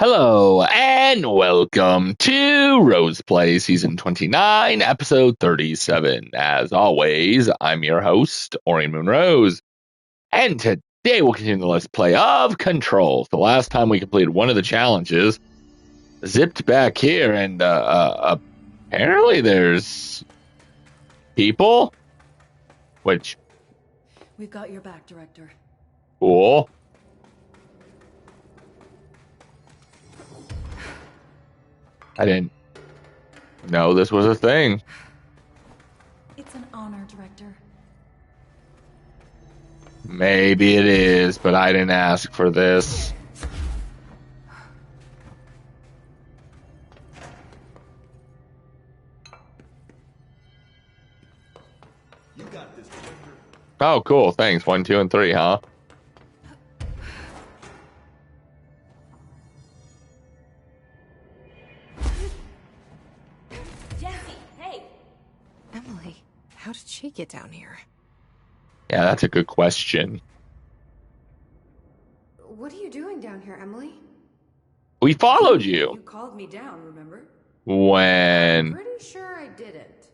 Hello and welcome to Rose Play Season 29, Episode 37. As always, I'm your host, Aurian MoonRose, and today we'll continue the Let's Play of Control. The last time we completed one of the challenges, zipped back here, and apparently there's people, which, We've got your back, Director. cool. I didn't know this was a thing. It's an honor, Director. Maybe it is, but I didn't ask for this. You got this, Director. Oh, cool. Thanks. 1, 2, and 3, huh? Jesse, hey! Emily, how did she get down here? Yeah, that's a good question. What are you doing down here, Emily? We followed you. You called me down, remember? When? Pretty sure I didn't.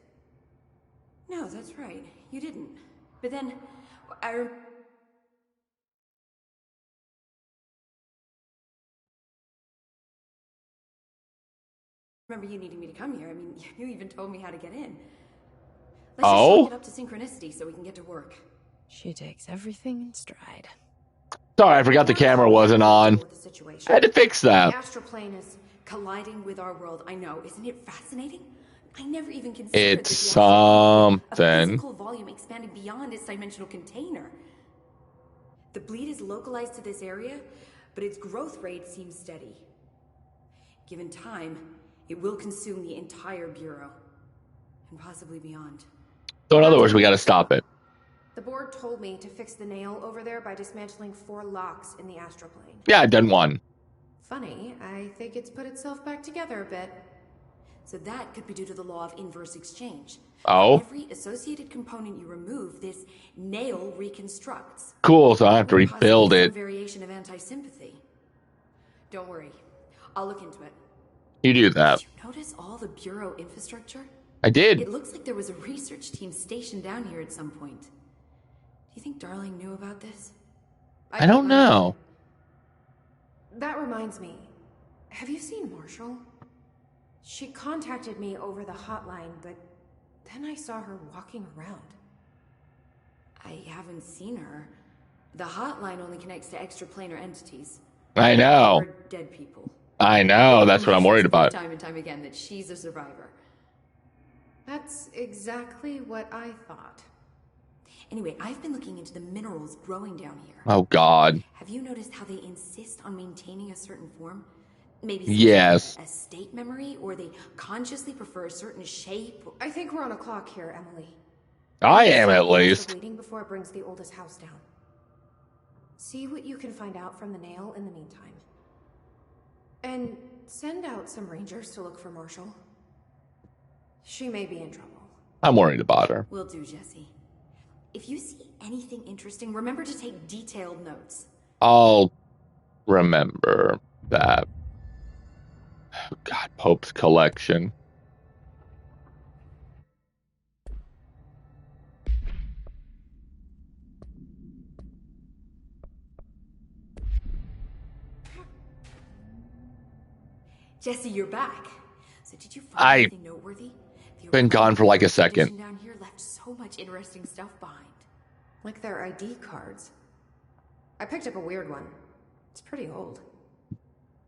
No, that's right. You didn't. But then, remember you needing me to come here. I mean, you even told me how to get in. Let's just chalk it up to synchronicity so we can get to work. She takes everything in stride. Sorry, I forgot the camera wasn't on. I had to fix The that. astral plane is colliding with our world. I know. Isn't it fascinating? I never even considered It's that the astral plane, a something. physical volume expanding beyond its dimensional container. The bleed is localized to this area, but its growth rate seems steady. Given time, it will consume the entire bureau, and possibly beyond. So in other words, we got to stop it. The board told me to fix the nail over there by dismantling 4 locks in the astral plane. Yeah, I've done one. Funny, I think it's put itself back together a bit. So that could be due to the law of inverse exchange. Oh, For every associated component you remove, this nail reconstructs. cool. So I have to Or rebuild possibly it. some variation of anti-sympathy. Don't worry, I'll look into it. You do that. Did you notice all the bureau infrastructure? I did. It looks like there was a research team stationed down here at some point. Do you think Darling knew about this? I don't know. That reminds me. Have you seen Marshall? She contacted me over the hotline, but then I saw her walking around. I haven't seen her. The hotline only connects to extraplanar entities. I know. Or dead people. I know. That's what I'm worried about. Time and time again that she's a survivor. That's exactly what I thought. Anyway, I've been looking into the minerals growing down here. Oh, God. Have you noticed how they insist on maintaining a certain form? Maybe some Yes. sort of a state memory, or they consciously prefer a certain shape. I think we're on a clock here, Emily. I am at Stop least. waiting before it brings the oldest house down. See what you can find out from the nail in the meantime. And send out some rangers to look for Marshall. She may be in trouble. I'm worried about her. Will do, Jesse. If you see anything interesting, remember to take detailed notes. I'll remember that. Oh, God, Pope's collection. Jesse, you're back. So did you find I- anything noteworthy? The Been gone for like a second. expedition down here left so much interesting stuff behind. Like their ID cards. I picked up a weird one. It's pretty old.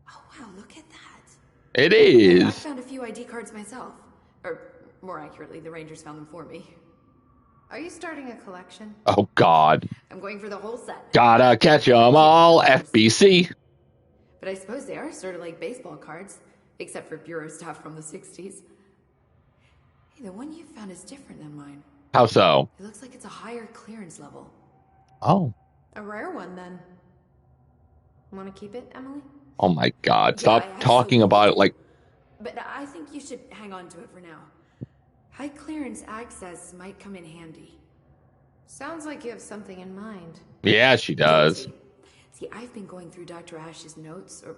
Oh wow, look at that. It I is. found a few ID cards myself. Or, more accurately, the Rangers found them for me. Are you starting a collection? Oh, God. I'm going for the whole set. Gotta catch 'em all, FBC. But I suppose they are sort of like baseball cards, except for bureau stuff from the 60s. Hey, the one you found is different than mine. How so? It looks like it's a higher clearance level. Oh. A rare one, then. Want to keep it, Emily? Oh, my God. Yeah, Stop I talking about it like... But I think you should hang on to it for now. High clearance access might come in handy. Sounds like you have something in mind. Yeah, she does. See, I've been going through Dr. Ash's notes, or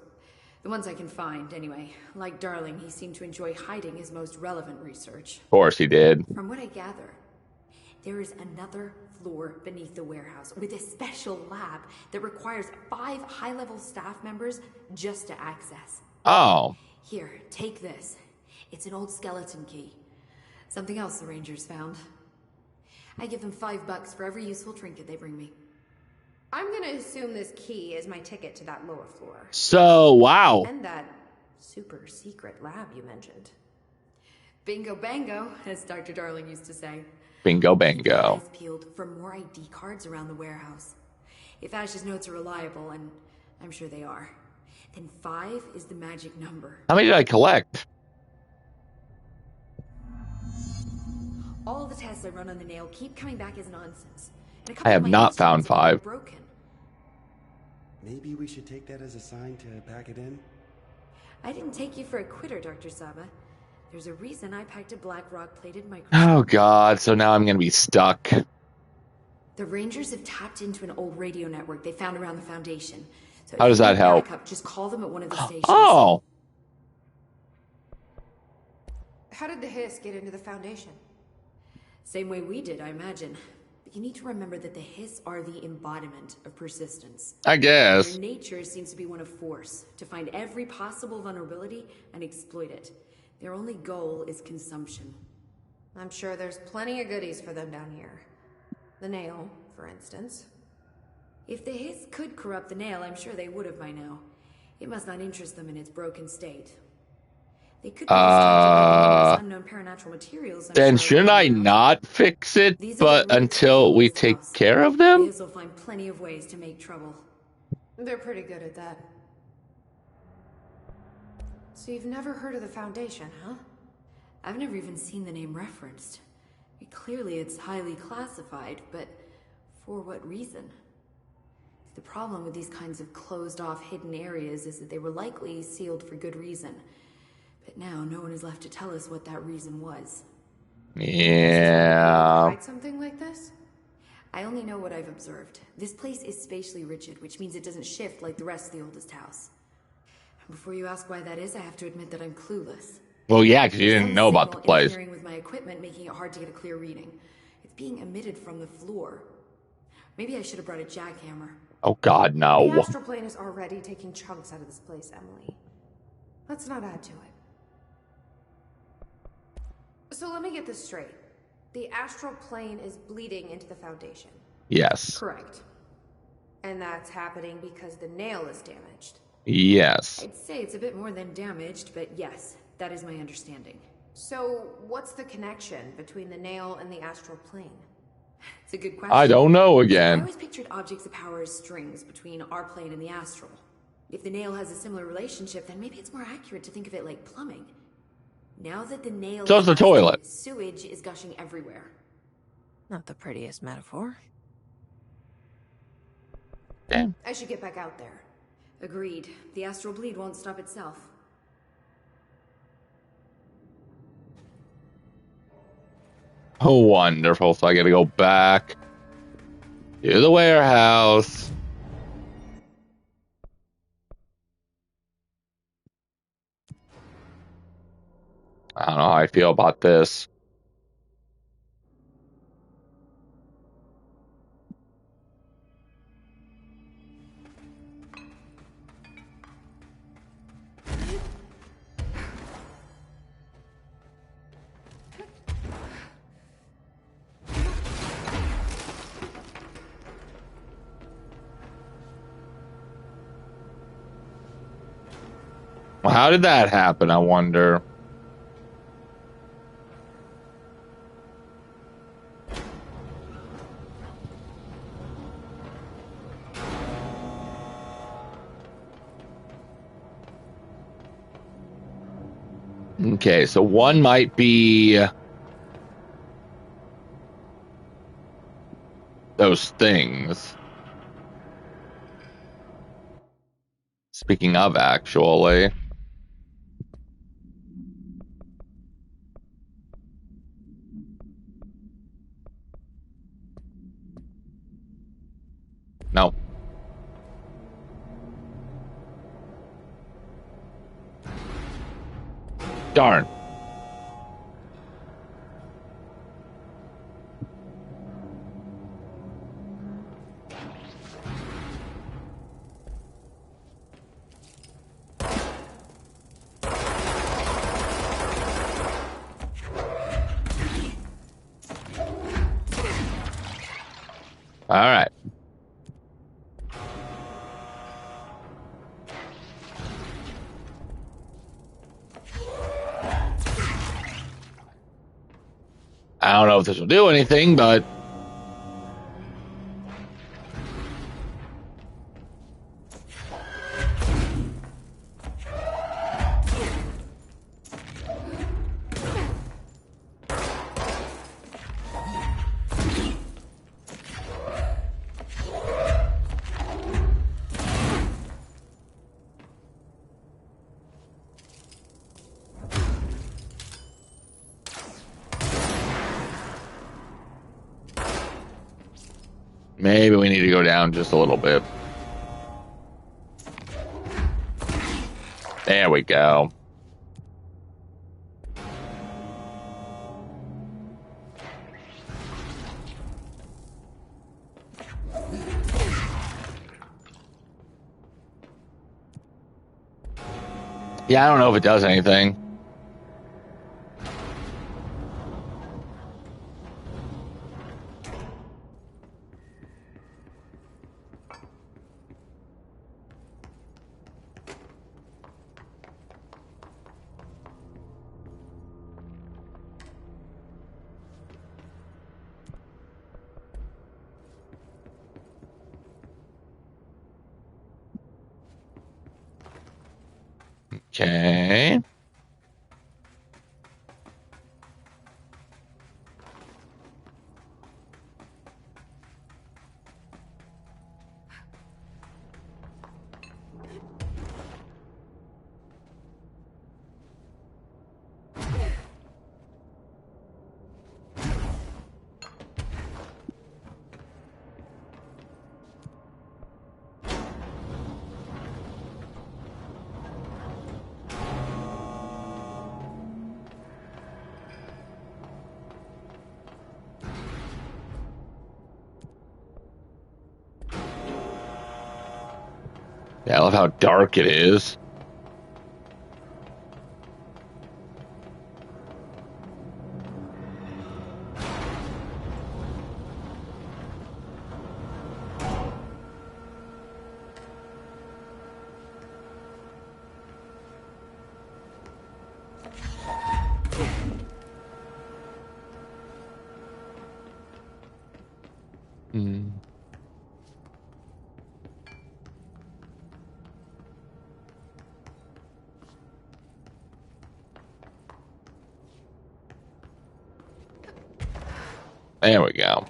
The ones I can find, anyway. Like Darling, he seemed to enjoy hiding his most relevant research. Of course he did. From what I gather, there is another floor beneath the warehouse with a special lab that requires 5 high-level staff members just to access. Oh. Here, take this. It's an old skeleton key. Something else the Rangers found. I give them $5 for every useful trinket they bring me. I'm gonna assume this key is my ticket to that lower floor. So, wow. And that super secret lab you mentioned. Bingo bango, as Dr. Darling used to say. Bingo bango. Eyes peeled for more ID cards around the warehouse. If Ash's notes are reliable, and I'm sure they are, then 5 is the magic number. How many did I collect? All the tests I run on the nail keep coming back as nonsense. And a couple I have of my not found instruments are 5. broken. Maybe we should take that as a sign to pack it in? I didn't take you for a quitter, Dr. Saba. There's a reason I packed a black rock-plated microscope. Oh god, so now I'm gonna be stuck. The Rangers have tapped into an old radio network they found around the Foundation. So How does that help? Backup, just call them at one of the stations. Oh! How did the Hiss get into the Foundation? Same way we did, I imagine. But you need to remember that the Hiss are the embodiment of persistence. I guess. Their nature seems to be one of force, to find every possible vulnerability and exploit it. Their only goal is consumption. I'm sure there's plenty of goodies for them down here. The nail, for instance. If the Hiss could corrupt the nail, I'm sure they would have by now. It must not interest them in its broken state. They could be unknown paranatural materials. Then shouldn't I not fix it, but until we take care of them? The Hiss will find plenty of ways to make trouble. They're pretty good at that. So you've never heard of the Foundation, huh? I've never even seen the name referenced. Clearly it's highly classified, but for what reason? The problem with these kinds of closed-off hidden areas is that they were likely sealed for good reason. But now no one is left to tell us what that reason was. Yeah. Hide something like this? I only know what I've observed. This place is spatially rigid, which means it doesn't shift like the rest of the oldest house. Before you ask why that is, I have to admit that I'm clueless. Well, yeah, because you didn't know about the place. Interfering with my equipment, making it hard to get a clear reading. It's being emitted from the floor. Maybe I should have brought a jackhammer. Oh god, The no. astral plane is already taking chunks out of this place, Emily. Let's not add to it. So let me get this straight. The astral plane is bleeding into the Foundation. Yes. Correct. And that's happening because the nail is damaged. Yes. I'd say it's a bit more than damaged, but yes, that is my understanding. So what's the connection between the nail and the astral plane? It's a good question. I don't know I again. always pictured objects of power as strings between our plane and the astral. If the nail has a similar relationship, then maybe it's more accurate to think of it like plumbing. Now that the nail So it's a toilet. Sewage is gushing everywhere. Not the prettiest metaphor. Damn. I should get back out there. Agreed. The astral bleed won't stop itself. Oh, wonderful. So I gotta go back to the warehouse. I don't know how I feel about this. Well, how did that happen, I wonder? Okay, so one might be those things. Speaking of, actually. No. Darn. All right. I don't know if this will do anything, but maybe we need to go down just a little bit. There we go. Yeah, I don't know if it does anything. Okay. Yeah, I love how dark it is. Hmm. There we go.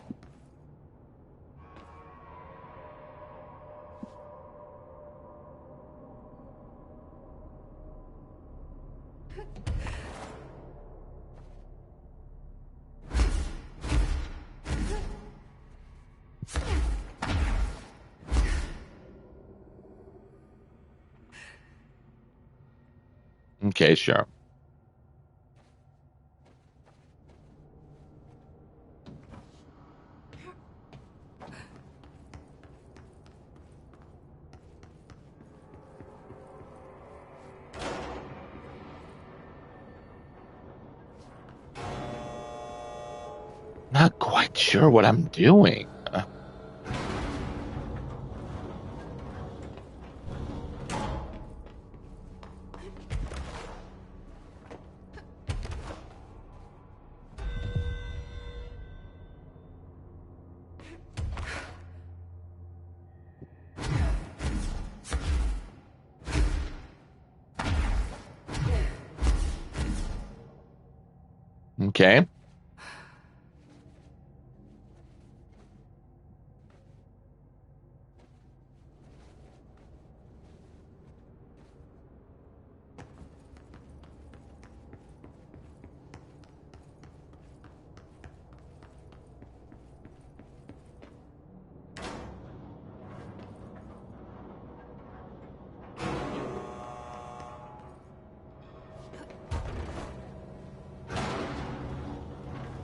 Okay, sure. Not quite sure what I'm doing. Okay.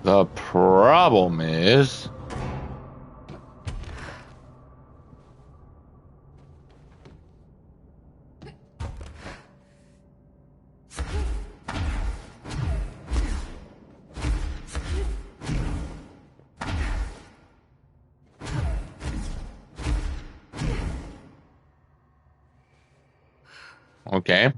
The problem is... Okay.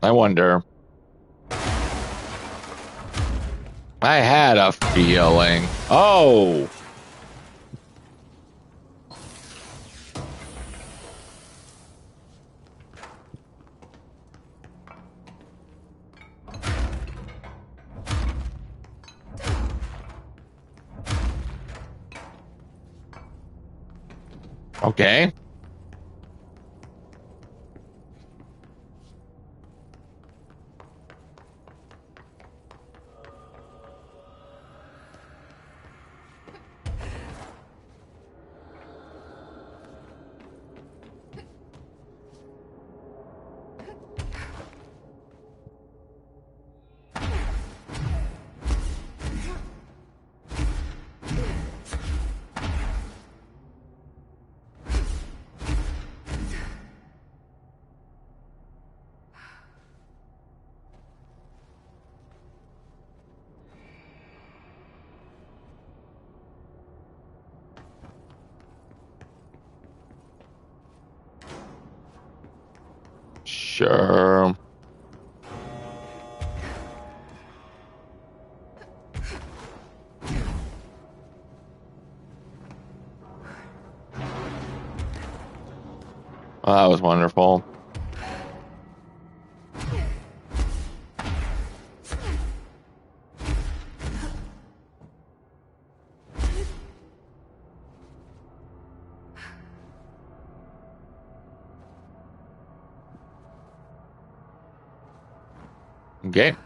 I wonder. I had a feeling. Oh! Okay. Sure. Well, that was wonderful. Okay.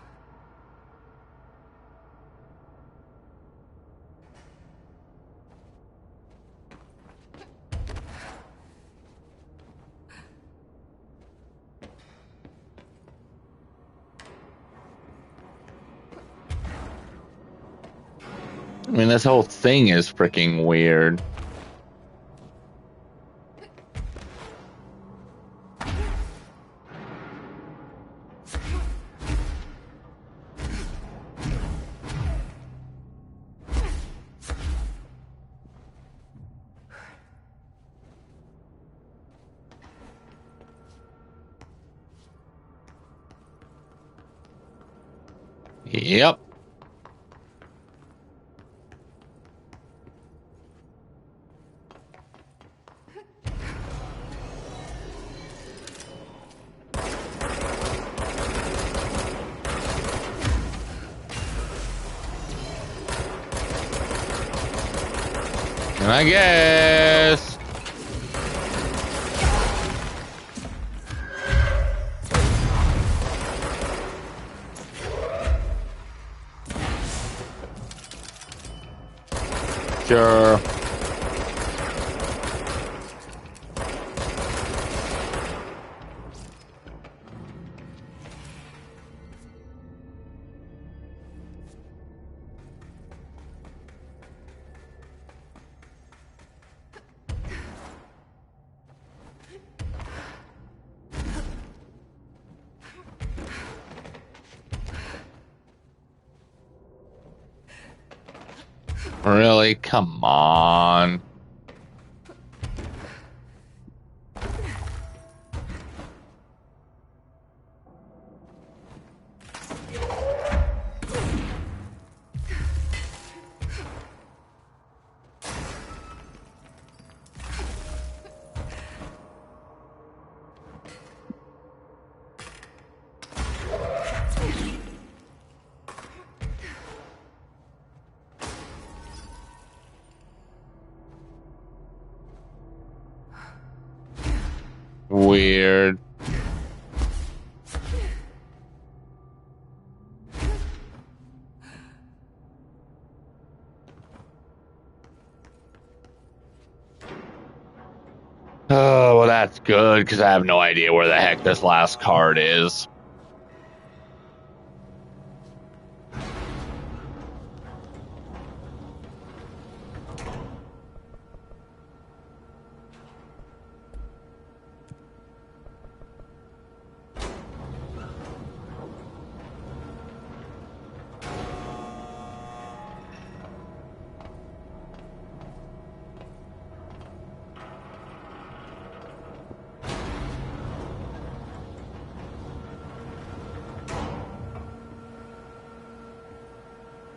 I mean, this whole thing is freaking weird. Yep. And I guess... Sure. Really? Come on. Weird. That's good, because I have no idea where the heck this last card is.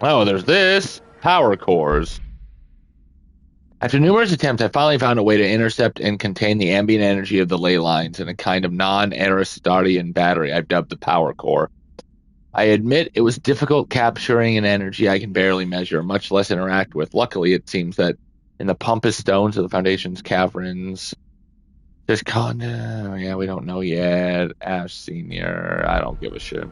Oh, there's this. Power cores. After numerous attempts, I finally found a way to intercept and contain the ambient energy of the ley lines in a kind of non-Aristotelian battery I've dubbed the power core. I admit it was difficult capturing an energy I can barely measure, much less interact with. Luckily, it seems that in the pampas stones of the Foundation's caverns, there's yeah, we don't know yet. Ash Senior, I don't give a shit.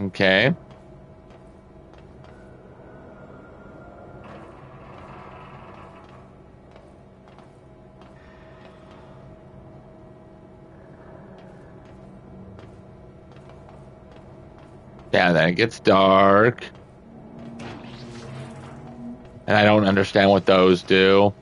Okay. Yeah, then it gets dark. And I don't understand what those do.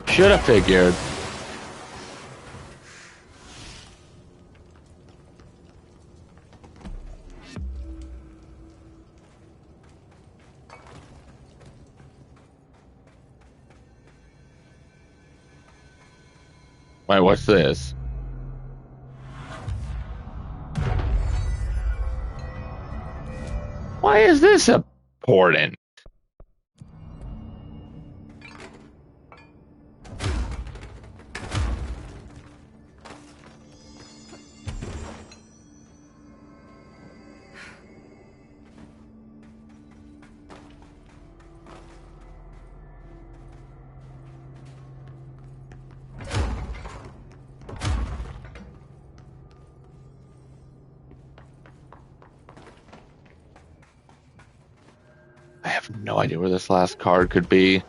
Should have figured. Wait, what's this? Why is this important? I have no idea where this last card could be.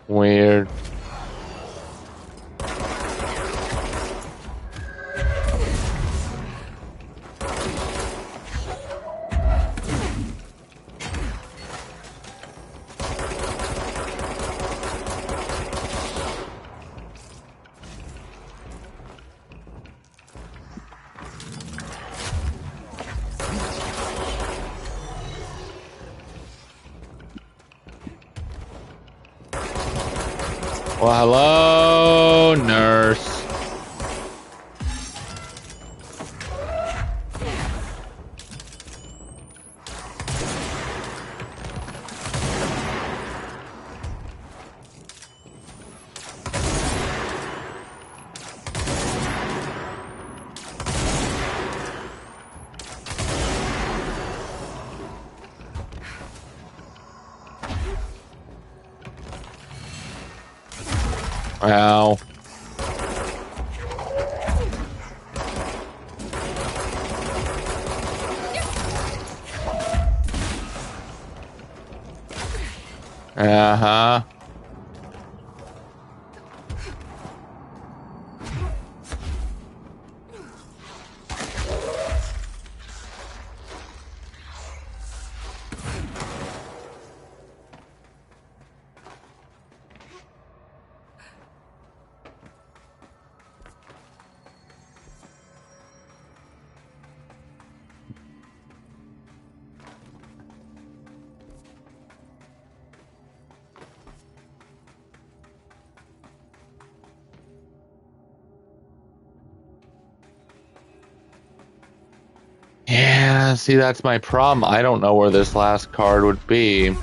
Weird. Well, hello, nurse. Ow. Uh-huh. Yeah, see, that's my problem. I don't know where this last card would be.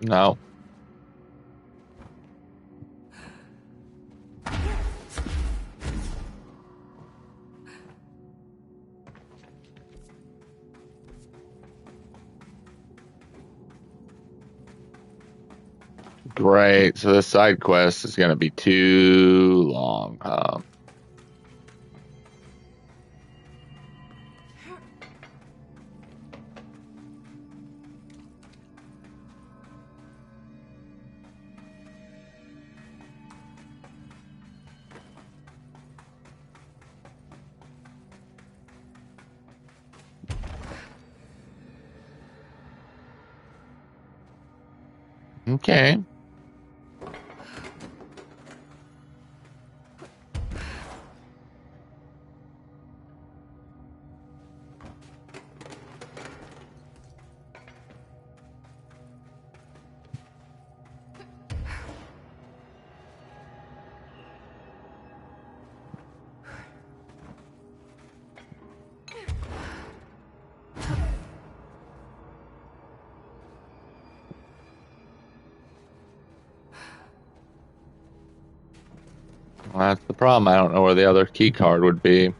No. Great. So this side quest is going to be too long, huh? Okay. Well, that's the problem. I don't know where the other key card would be.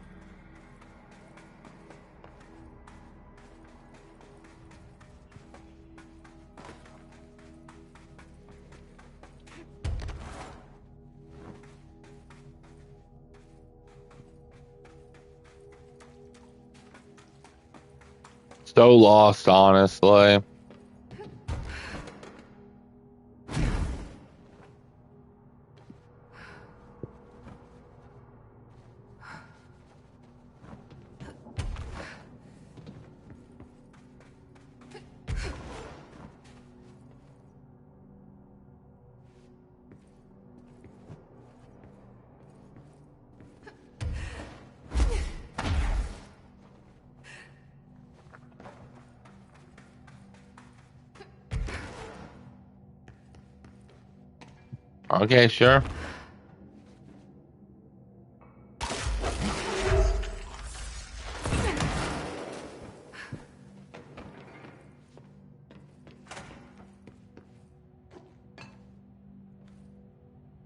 So lost, honestly. Okay, sure.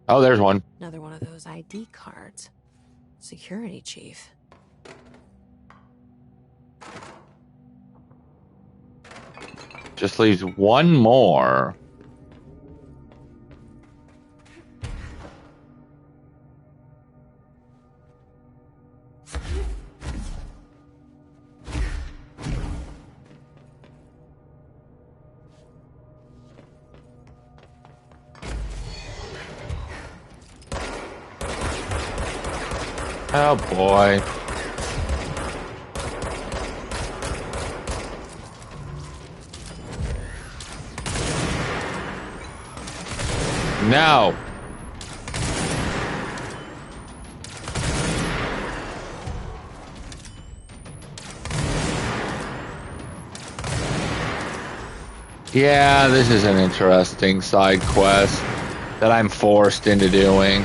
Oh, there's one. Another one of those ID cards. Security chief. Just leaves one more. Oh boy. No. Yeah, this is an interesting side quest that I'm forced into doing.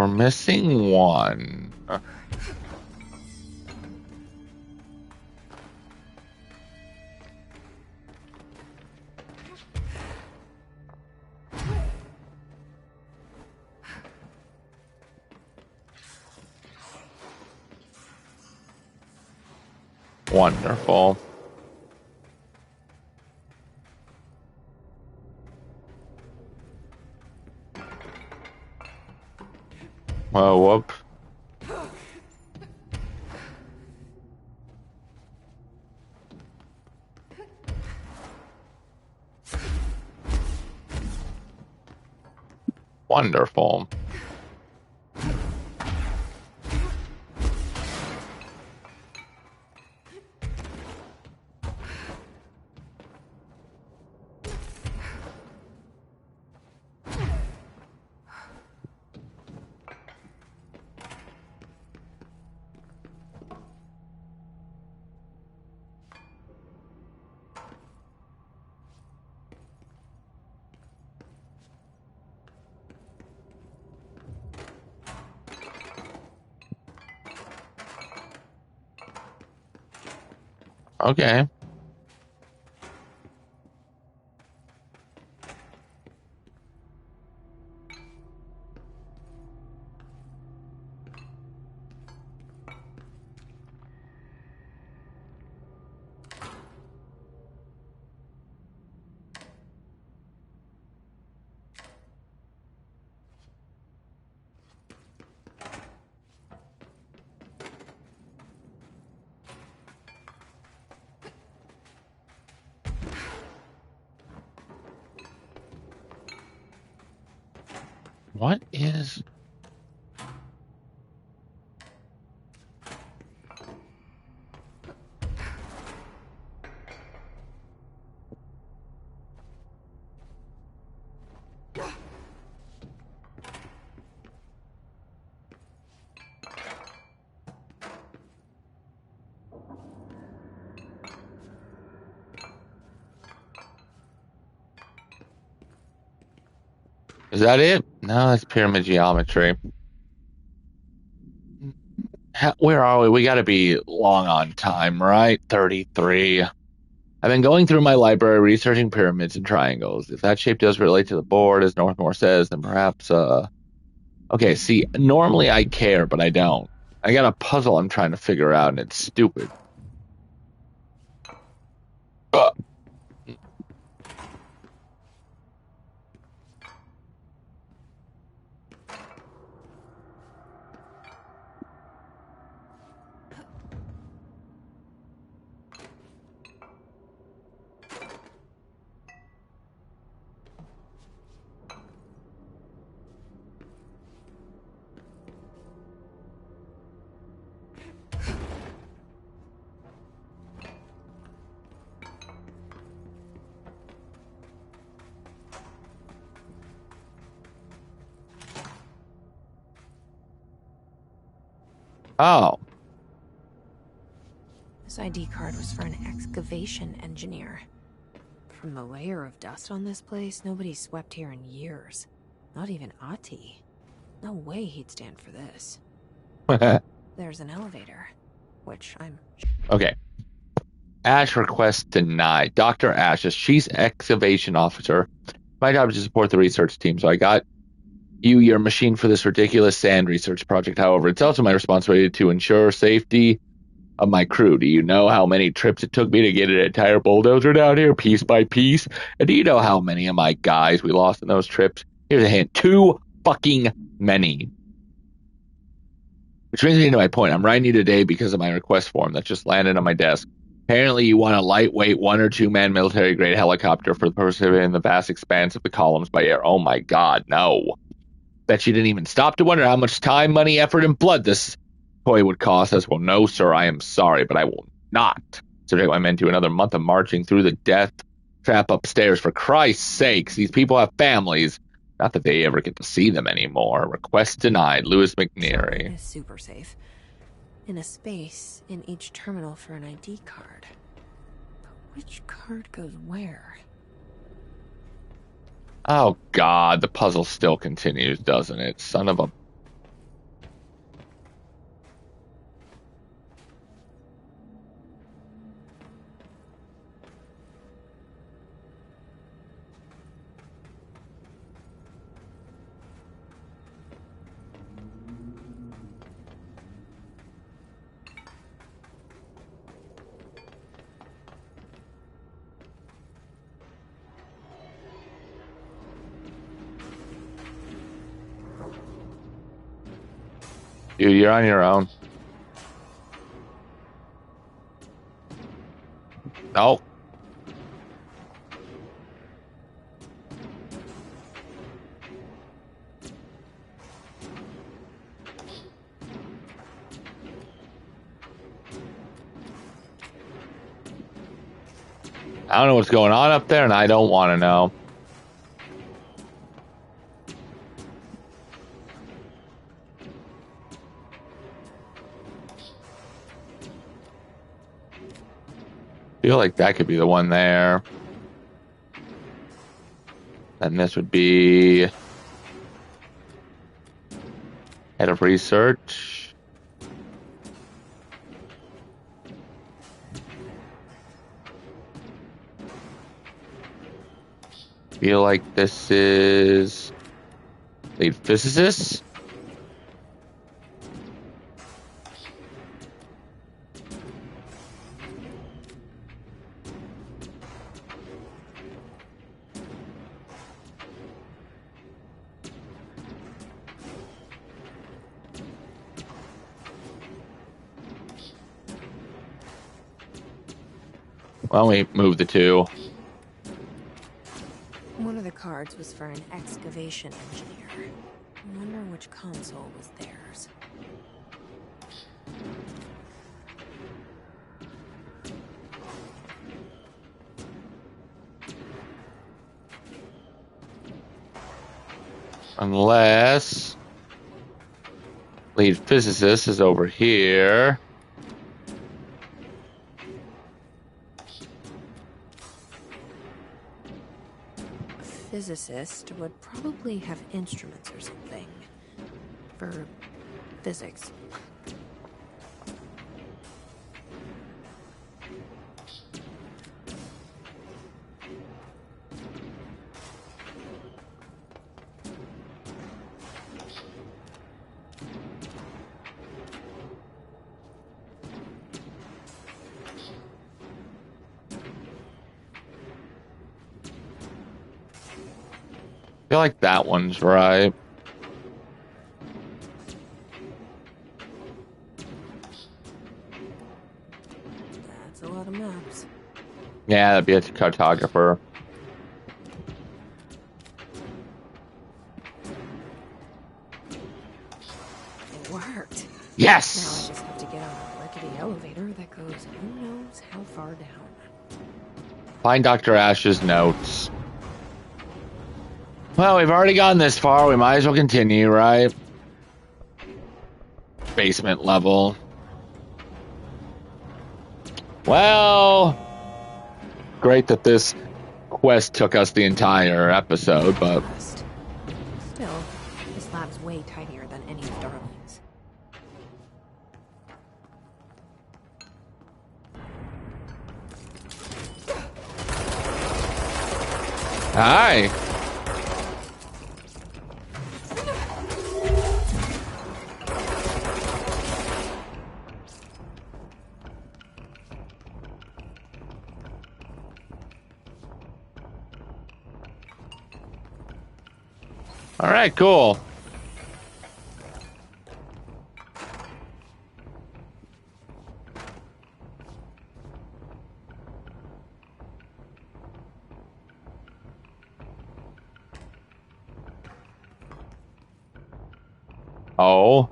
We're missing one. Wonderful. Oh, whoop. Wonderful. Okay. What is... Is that it? No, that's pyramid geometry. Where are we? We gotta be long on time, right? 33. I've been going through my library researching pyramids and triangles. If that shape does relate to the board, as Northmore says, then perhaps, Okay, see, normally I care, but I don't. I got a puzzle I'm trying to figure out, and it's stupid. Oh. This ID card was for an excavation engineer. From the layer of dust on this place, nobody's swept here in years. Not even Ati. No way he'd stand for this. There's an elevator, which I'm... Okay. Ash request denied. Dr. Ash, as Chief Excavation Officer, my job is to support the research team, so I got you your machine for this ridiculous sand research project. However, it's also my responsibility to ensure safety of my crew. Do you know how many trips it took me to get an entire bulldozer down here, piece by piece? And do you know how many of my guys we lost in those trips? Here's a hint. Too fucking many. Which brings me to my point. I'm writing you today because of my request form that just landed on my desk. Apparently, you want a lightweight 1 or 2 man military grade helicopter for the purpose of in the vast expanse of the columns by air. Oh my god, no. Bet you didn't even stop to wonder how much time, money, effort, and blood this toy would cost us. Well, no, sir, I am sorry, but I will not subject my men to another month of marching through the death trap upstairs. For Christ's sakes, these people have families. Not that they ever get to see them anymore. Request denied. Lewis McNeary. Is super safe. In a space in each terminal for an ID card. But which card goes where? Oh, God, the puzzle still continues, doesn't it? Son of a Dude, you're on your own. No. I don't know what's going on up there, and I don't want to know. Feel like that could be the one there. And this would be head of research. Feel like this is lead physicist. Why don't we move the two? One of the cards was for an excavation engineer. I wonder which console was theirs. Unless lead physicist is over here. Physicist would probably have instruments or something. For physics. I feel like that one's right. That's a lot of maps. Yeah, that'd be a cartographer. It worked. Yes! Now I just have to get on a rickety elevator that goes who knows how far down. Find Dr. Ash's notes. Well, we've already gone this far. We might as well continue, right? Basement level. Well, great that this quest took us the entire episode, but Still, this lab's way tinier than any of Darling's. hi. All right, cool. Oh.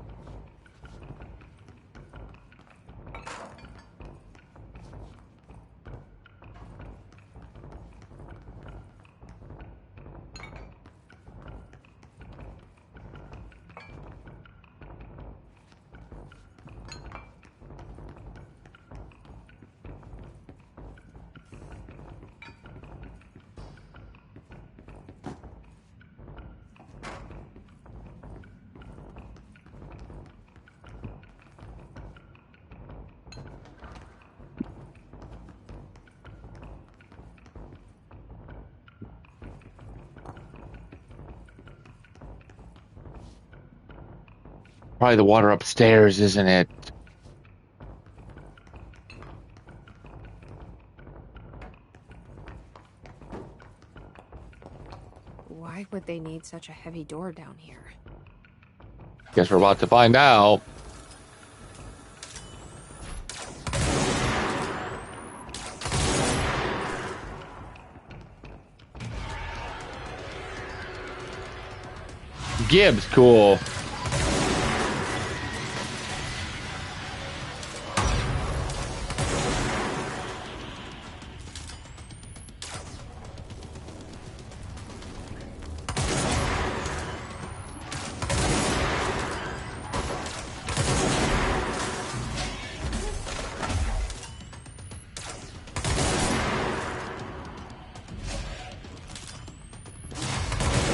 Probably the water upstairs, isn't it? Why would they need such a heavy door down here? Guess we're about to find out. Gibbs, cool.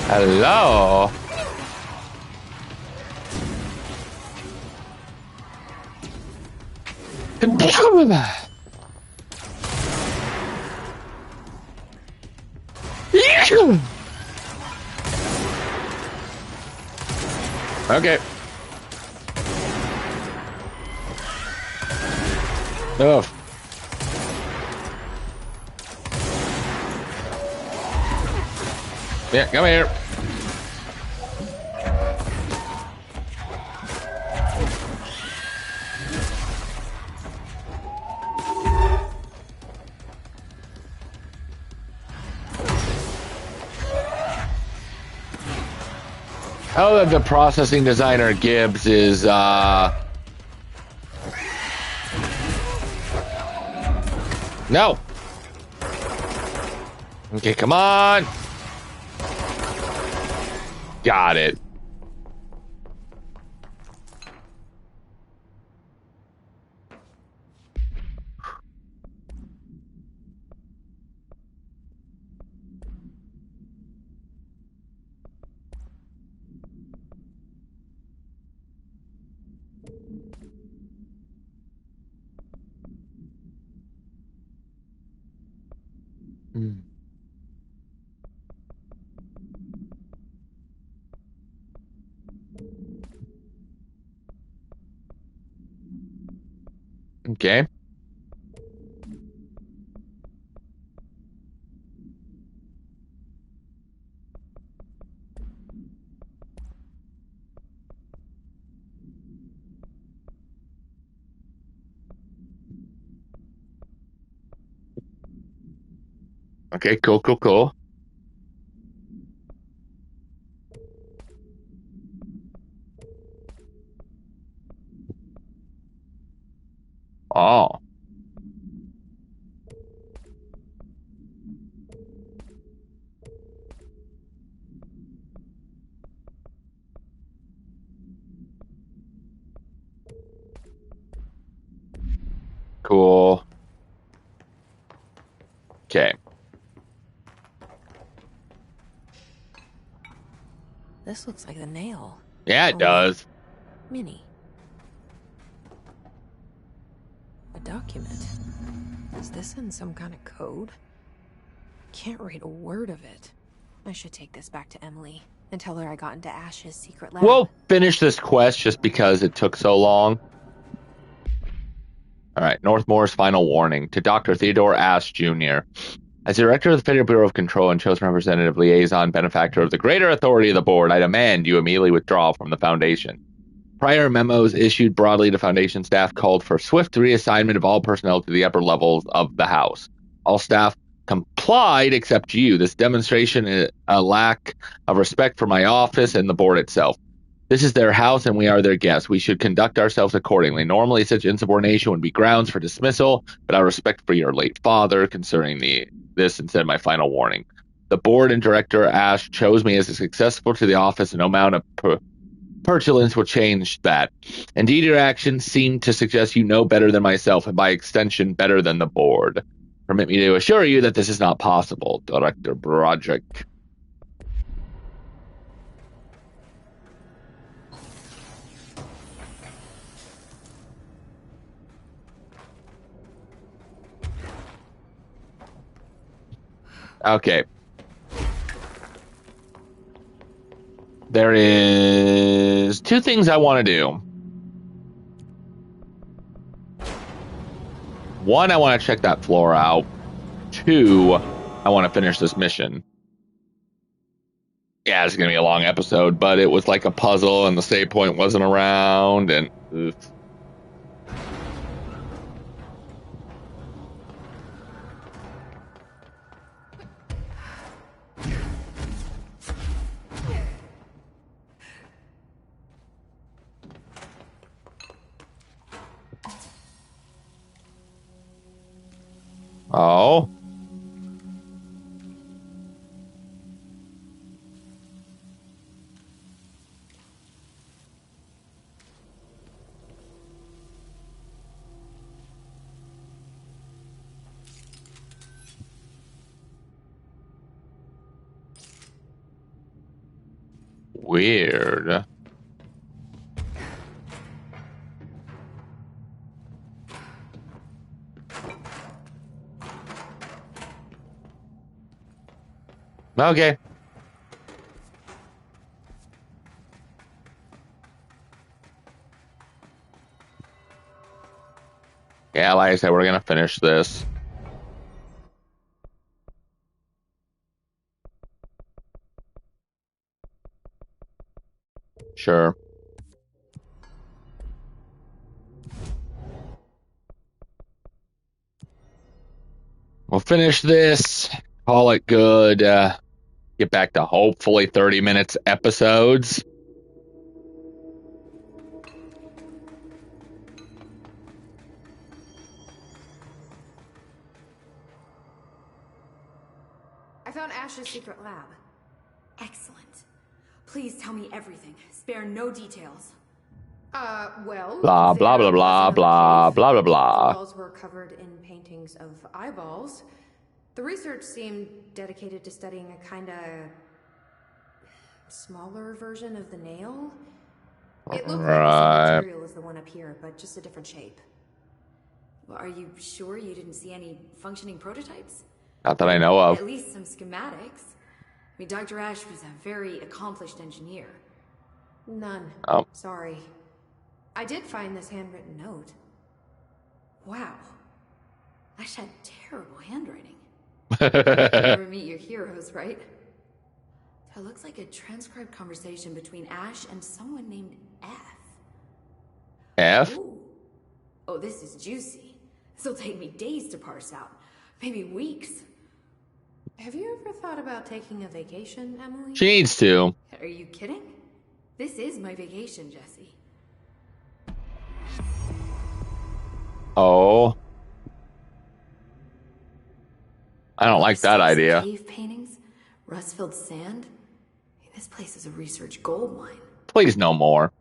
Hello. Okay. Ugh. Yeah, come here. Oh, the processing designer Gibbs is no. Okay, come on. Got it. Okay. Okay, cool, cool, cool. Oh. Cool. Okay. This looks like the nail. Yeah, it Oh, does. wait. Minnie. A document. Is this in some kind of code? Can't read a word of it. I should take this back to Emily and tell her I got into Ash's secret lab. We'll finish this quest just because it took so long. All right, Northmore's final warning to Dr. Theodore Ash Jr. As director of the Federal Bureau of Control and chosen representative liaison benefactor of the greater authority of the board, I demand you immediately withdraw from the Foundation. Prior memos issued broadly to Foundation staff called for swift reassignment of all personnel to the upper levels of the House. All staff complied except you. This demonstration is a lack of respect for my office and the board itself. This is their house and we are their guests. We should conduct ourselves accordingly. Normally, such insubordination would be grounds for dismissal, but out of respect for your late father concerning this instead my final warning. The board and director Ash chose me as a successor to the office, and no amount of petulance will change that. Indeed, your actions seem to suggest you know better than myself, and by extension, better than the board. Permit me to assure you that this is not possible, Director Broderick. Okay. There is two things I want to do. One, I want to check that floor out. Two, I want to finish this mission. Yeah, it's going to be a long episode, but it was like a puzzle and the save point wasn't around and... Ugh. Oh. Weird. Okay. Yeah, like I said, we're gonna finish this. Sure. We'll finish this. Call it good. Get back to hopefully 30 minutes episodes. I found Ash's secret lab. Excellent. Please tell me everything. Spare no details. Well, Blah, blah, there blah, was blah, another blah, cave. blah, blah. The walls were covered in paintings of eyeballs. The research seemed dedicated to studying a kind of smaller version of the nail. It looked like the same material as the one up here, but just a different shape. Well, are you sure you didn't see any functioning prototypes? Not that I know of. At least some schematics. I mean, Dr. Ash was a very accomplished engineer. None. Oh. Sorry. I did find this handwritten note. Wow. Ash had terrible handwriting. Never meet your heroes, right? That looks like a transcribed conversation between Ash and someone named F. F? Ooh. Oh, this is juicy. This'll take me days to parse out. Maybe weeks. Have you ever thought about taking a vacation, Emily? She needs to. Are you kidding? This is my vacation, Jesse. Oh. I don't like that idea. Cave paintings, rust-filled sand. This place is a research gold mine. Please no more.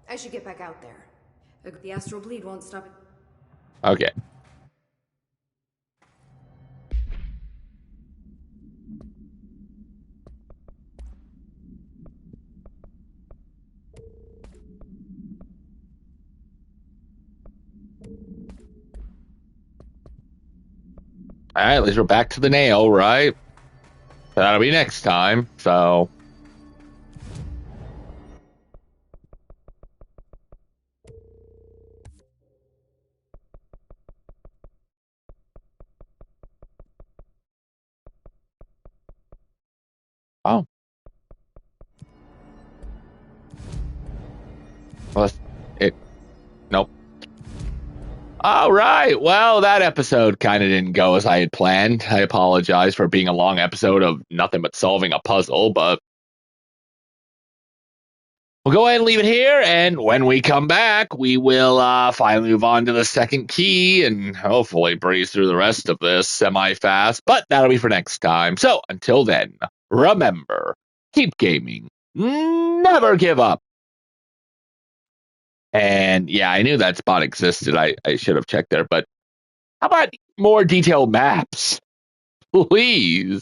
I should get back out there. The astral bleed won't stop it. Okay. All right, at least we're back to the nail, right? That'll be next time, so. Oh. Well, nope. All right. Well, that episode kind of didn't go as I had planned. I apologize for being a long episode of nothing but solving a puzzle, but we'll go ahead and leave it here. And when we come back, we will finally move on to the second key and hopefully breeze through the rest of this semi-fast. But that'll be for next time. So until then, remember, keep gaming. Never give up. And yeah, I knew that spot existed. I should have checked there. But how about more detailed maps? Please.